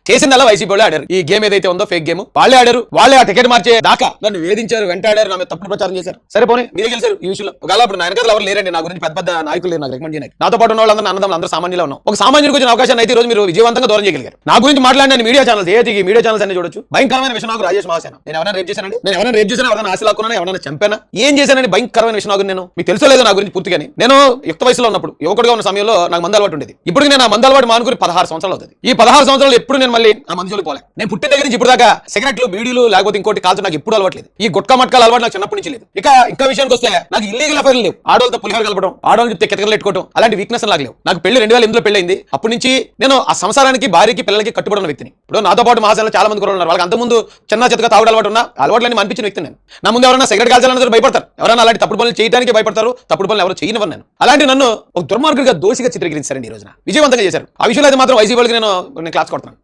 చేసిందల్లా YCP వాళ్ళు ఆడారు. ఈ గేమ్ ఏదైతే ఉందో ఫేక్ గేమ్ వాళ్ళే ఆడారు. వాళ్ళే ఆ టికెట్ మార్చే దాకా నన్ను వేధించారు, వెంటాడారు, నా మీద తప్పుడు ప్రచారం చేశారు. సరే పోనీ మీరే గెలిచారు ఈ విషయంలో. ఒకవేళ ఇప్పుడు నా వెనకాల ఎవరు లేరండి, నా గురించి పెద్ద పెద్ద నాయకులు లేరు నాకు రికమెండ్ చేయడానికి. నాతో పాటు ఉన్న వాళ్ళందరూ అన్నదమ్ములు అందరూ సామాన్యులు ఉన్నాం. ఒక సామాన్యుడికి వచ్చిన అవకాశాన్ని అయితే ఈ రోజు మీరు విజయవంతంగా దూరం చేయగలిగారు. నా గురించి మాట్లాడిన మీడియా ఛానల్స్ మీడియా ఛానల్స్ అన్ని చూడొచ్చు. భయంకరమైన విషయం నాకు రాజేష్ మహాసేన. నేను ఎవరైనా రేప్ చేశానండి? నేను ఎవరైనా రేప్ చేశాను? ఎవరైనా ఆశ లాక్కున్నా? ఎవరైనా చంపానా? ఏం చేశానని భయంకరమైన విషయం నాకు. నేను మీకు తెలుసో లేదో నా గురించి పూర్తిగాని. నేను యుక్త వయసులో ఉన్నప్పుడు, యువకుడుగా ఉన్న సమయంలో నాకు మందు అలవాటు ఉండేది. ఇప్పుడు నేను ఆ మందు అలవాటు మానుకుని 16 సంవత్సరాలు అవుతుంది. ఈ 16 సంవత్సరాలు ఎప్పుడు నేను మళ్ళీ ఆ మందు జోలికి పోలే. నేను పుట్టిన దగ్గర నుంచి ఇప్పుడు దాకా సిగరెట్లు, బీడీలు లేకపోతే ఇంకోటి కాల్చడం నాకు ఎప్పుడు అలవాట్లేదు. ఈ గుట్కా మట్కాల అలవాటు నాకు చిన్నప్పటి నుంచి లేదు. ఇంకా విషయానికి వస్తే నాకు ఇల్లీగల్ అఫైర్లు లేవు. ఆడవాళ్ళతో పులిహోర కలపడం, ఆడవాళ్ళు చెప్తే కితకలు పెట్టుకోవడం అలాంటి వీక్నెస్ నాకు లేవు. నాకు పెళ్లి 2008లో పెళ్ళైంది. అప్పటి నుంచి నేను ఆ సంసారానికి, భార్యకి, పిల్లలకి కట్టుబడిన వ్యక్తిని. ఇప్పుడు నాతో పాటు మహాశాలలో చాలా మంది కూడా ఉన్నారు. వాళ్ళకి అంతకుముందు చిన్న చితక తాగుడు అలవాటు ఉన్న అలవాట్లని అనిపించిన వ్యక్తి నేను. నా ముందు ఎవరైనా సిగరెట్ కాల్చాలన్నా భయపడతారు. ఎవరైనా అలాంటి తప్పుడు పనులు చేయడానికి భయపడతారు. తప్పుడు పనులు ఎవరు చేయనివ్వను నేను. అలాంటి నన్ను ఒక దుర్మార్గుడిగా, దోషిగా చిత్రీకరించారండి ఈ రోజున. విజయవంతంగా చేశారు. ఆ విషయంలో అయితే మాత్రం వైసీపీ వాళ్ళకి నేను క్లాస్ కొడతాను.